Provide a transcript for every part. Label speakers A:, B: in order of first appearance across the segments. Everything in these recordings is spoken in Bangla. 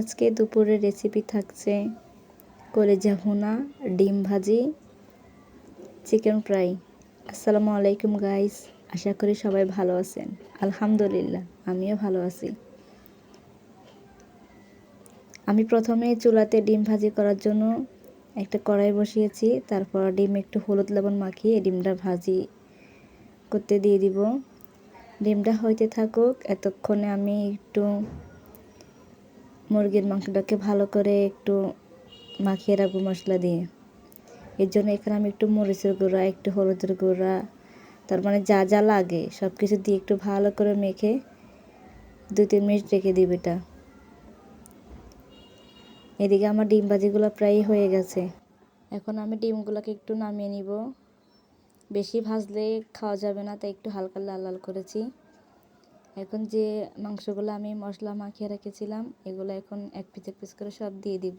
A: আজকে দুপুরের রেসিপি থাকছে কলেজা ভুনা, ডিম ভাজি, চিকেন ফ্রাই। আসসালামু আলাইকুম গাইস, আশা করি সবাই ভালো আছেন। আলহামদুলিল্লাহ, আমিও ভালো আছি। আমি প্রথমে চুলাতে ডিম ভাজি করার জন্য একটা কড়াই বসিয়েছি। তারপর ডিম একটু হলুদ লবণ মাখিয়ে ডিমটা ভাজি করতে দিয়ে দিব। ডিমটা হইতে থাকুক, এতক্ষণে আমি একটু মুরগির মাংসটাকে ভালো করে একটু মাখিয়ে রাখবো মশলা দিয়ে। এর জন্য এখানে আমি একটু মরিচের গুঁড়া, একটু হলুদের গুঁড়া, তার মানে যা যা লাগে সব কিছু দিয়ে একটু ভালো করে মেখে 2-3 মিনিট রেখে দিব এটা। এদিকে আমার ডিম ভাজিগুলো প্রায় হয়ে গেছে। এখন আমি ডিমগুলোকে একটু নামিয়ে নিব। বেশি ভাজলে খাওয়া যাবে না, তাই একটু হালকা লাল লাল করেছি। এখন যে মাংসগুলো আমি মশলা মাখিয়ে রেখেছিলাম এগুলো এখন এক পিস করে সব দিয়ে দিব।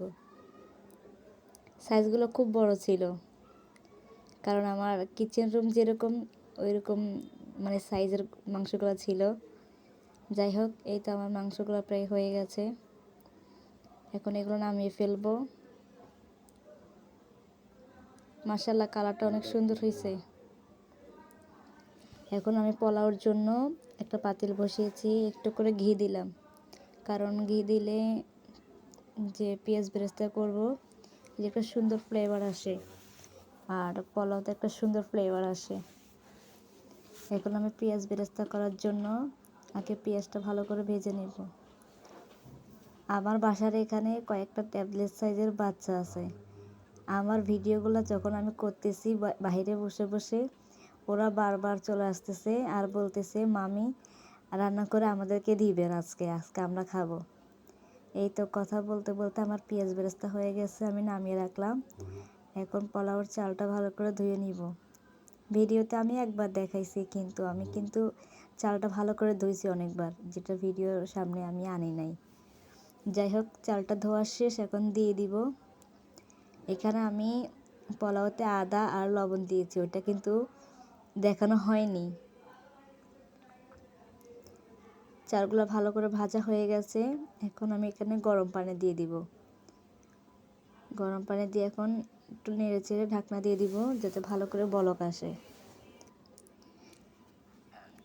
A: সাইজগুলো খুব বড় ছিল, কারণ আমার কিচেন রুম যেরকম ওইরকম মানে সাইজের মাংসগুলো ছিল। যাই হোক, এই তো আমার মাংসগুলো প্রায় হয়ে গেছে। এখন এগুলো নামিয়ে ফেলবো। মাশাআল্লাহ, কালারটা অনেক সুন্দর হয়েছে। এখন আমি পোলাওর জন্য একটা পাতিল বসিয়েছি, একটু করে ঘি দিলাম, কারণ ঘি দিলে যে পেঁয়াজ বেরেস্তা করব যে একটা সুন্দর ফ্লেভার আসে, আর পোলাওতে একটা সুন্দর ফ্লেভার আসে। এখন আমি পেঁয়াজ বেরেস্তা করার জন্য আগে পেঁয়াজটা ভালো করে ভেজে নেব। আমার বাসার এখানে কয়েকটা ট্যাবলেট সাইজের বাচ্চা আছে। আমার ভিডিওগুলো যখন আমি করতেছি বাইরে বসে বসে, ওরা বারবার চলে আসতেছে আর বলতেছে, মামি রান্না করে আমাদেরকে দিবেন, আজকে আমরা খাবো। এই তো কথা বলতে বলতে আমার পেঁয়াজ বেরেস্তা হয়ে গেছে, আমি নামিয়ে রাখলাম। এখন পোলাওর চালটা ভালো করে ধুয়ে নিব। ভিডিওতে আমি একবার দেখাইছি, কিন্তু আমি চালটা ভালো করে ধুইছি অনেকবার, যেটা ভিডিওর সামনে আমি আনি নাই। যাই হোক, চালটা ধোয়া শেষ, এখন দিয়ে দিব। এখানে আমি পোলাওতে আদা আর লবণ দিয়েছি, ওইটা কিন্তু দেখানো হয়নি। চালগুলো ভালো করে ভাজা হয়ে গেছে। এখন আমি এখানে গরম পানি দিয়ে দিব। গরম পানি দিয়ে এখন একটু নেড়ে চেড়ে ঢাকনা দিয়ে দিব, যাতে ভালো করে বলক আসে।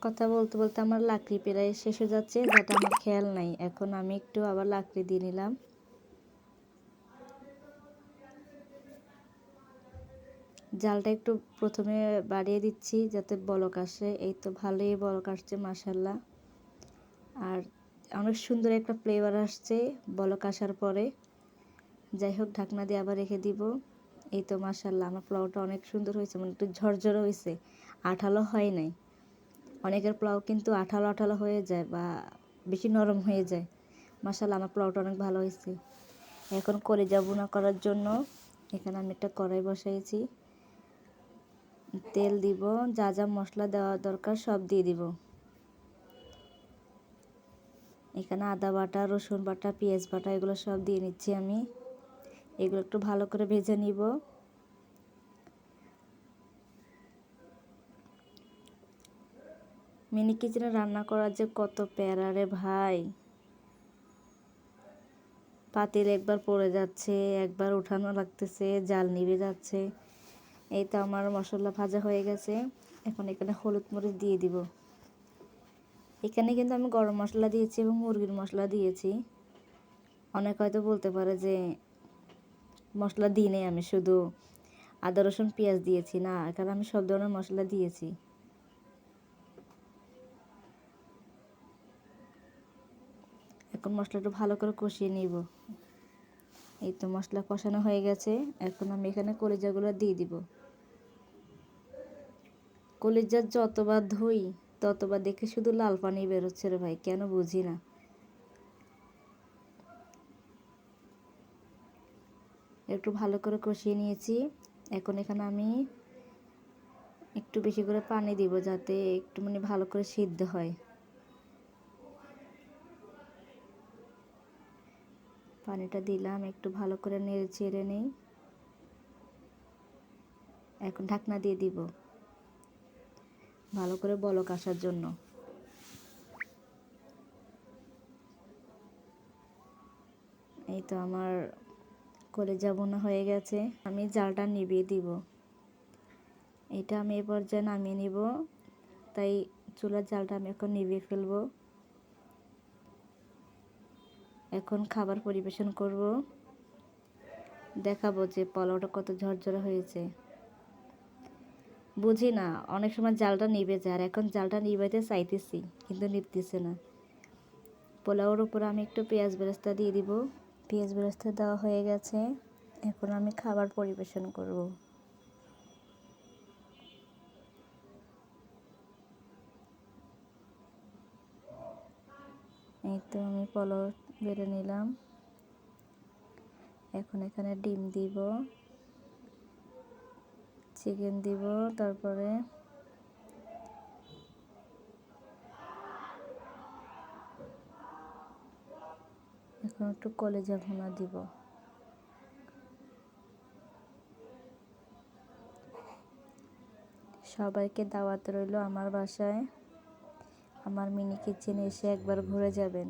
A: কথা বলতে বলতে আমার লাকড়ি প্রায় শেষ হয়ে যাচ্ছে, যেটা আমার খেয়াল নাই। এখন আমি একটু আবার লাকড়ি দিয়ে নিলাম। জালটা একটু প্রথমে বাড়িয়ে দিচ্ছি যাতে বলক আসে। এই তো ভালোই বলক আসছে মাশাআল্লাহ, আর অনেক সুন্দর একটা ফ্লেভার আসছে বলক আসার পরে। যাই হোক, ঢাকনা দিয়ে আবার রেখে দিব। এই তো মাশাআল্লাহ, আমার পোলাওটা অনেক সুন্দর হয়েছে, মানে একটু ঝরঝরে হয়েছে, আঠালো হয় নাই। অনেকের পোলাও কিন্তু আঠালো আঠালো হয়ে যায় বা বেশি নরম হয়ে যায়। মাশাআল্লাহ, আমার পোলাওটা অনেক ভালো হয়েছে। এখন কলিজা ভুনা করার জন্য এখানে আমি একটা কড়াই বসাইছি। তেল দিব, যা যা মশলা দেওয়া দরকার সব দিয়ে দিব। এখানে আদা বাটা, রসুন বাটা, পেঁয়াজ বাটা এগুলো সব দিয়ে নিচ্ছি আমি। এগুলো একটু ভালো করে ভেজে নিব। মিনি কিচেনে রান্না করা যে কত প্যারা রে ভাই। পাতিল একবার পড়ে যাচ্ছে, একবার উঠানো লাগতেছে, জাল নিভে যাচ্ছে। এই তো আমার মশলা ভাজা হয়ে গেছে। এখন এখানে হলুদ মরিচ দিয়ে দিব। এখানে কিন্তু আমি গরম মশলা দিয়েছি এবং মুরগির মশলা দিয়েছি। অনেক হয়তো বলতে পারে যে মশলা দিই নাই, আমি শুধু আদা রসুন পেঁয়াজ দিয়েছি। না, এখানে আমি সব ধরনের মশলা দিয়েছি। এখন মশলাটা ভালো করে কষিয়ে নিব। এই তো মশলা কষানো হয়ে গেছে। এখন আমি এখানে কলিজাগুলো দিয়ে দিব। কলিজা যতবার ধুই ততবার দেখে শুধু লাল পানি বেরোচ্ছে রে ভাই, কেন বুঝি না। একটু ভালো করে কষিয়ে নিয়েছি। এখন এখানে আমি একটু বেশি করে পানি দিব, যাতে একটু মানে ভালো করে সিদ্ধ হয়। পানিটা দিলাম, একটু ভালো করে নেড়ে চেড়ে নেই। এখন ঢাকনা দিয়ে দিব ভালো করে বলক আসার জন্য। এই তো আমার কলিজা বোনা হয়ে গেছে। আমি জালটা নিভিয়ে দিব। এটা আমি এ পর্যায়ে নামিয়ে নিব, তাই চুলার জালটা আমি এখন নিভিয়ে ফেলবো। এখন খাবার পরিবেশন করব, দেখাবো যে পোলাওটা কত ঝরঝরে হয়েছে। বুঝি না, অনেক সময় জালটা নিভে যায়, আর এখন জালটা নিভাইতে চাইতেছি কিন্তু নিভতেছে না। পোলাওর উপর আমি একটু পেঁয়াজ বেরেস্তা দিয়ে দিব। পেঁয়াজ বেরেস্তা দেওয়া হয়ে গেছে, এখন আমি খাবার পরিবেশন করব। এই তো আমি পোলাও বেড়ে নিলাম। এখন এখানে ডিম দিব, চিকেন দিব, তারপরে এখন একটু কলিজা ভুনা দিব। সবাইকে দাওয়াত রইল আমার বাসায়। আমার মিনি কিচেনে এসে একবার ঘুরে যাবেন।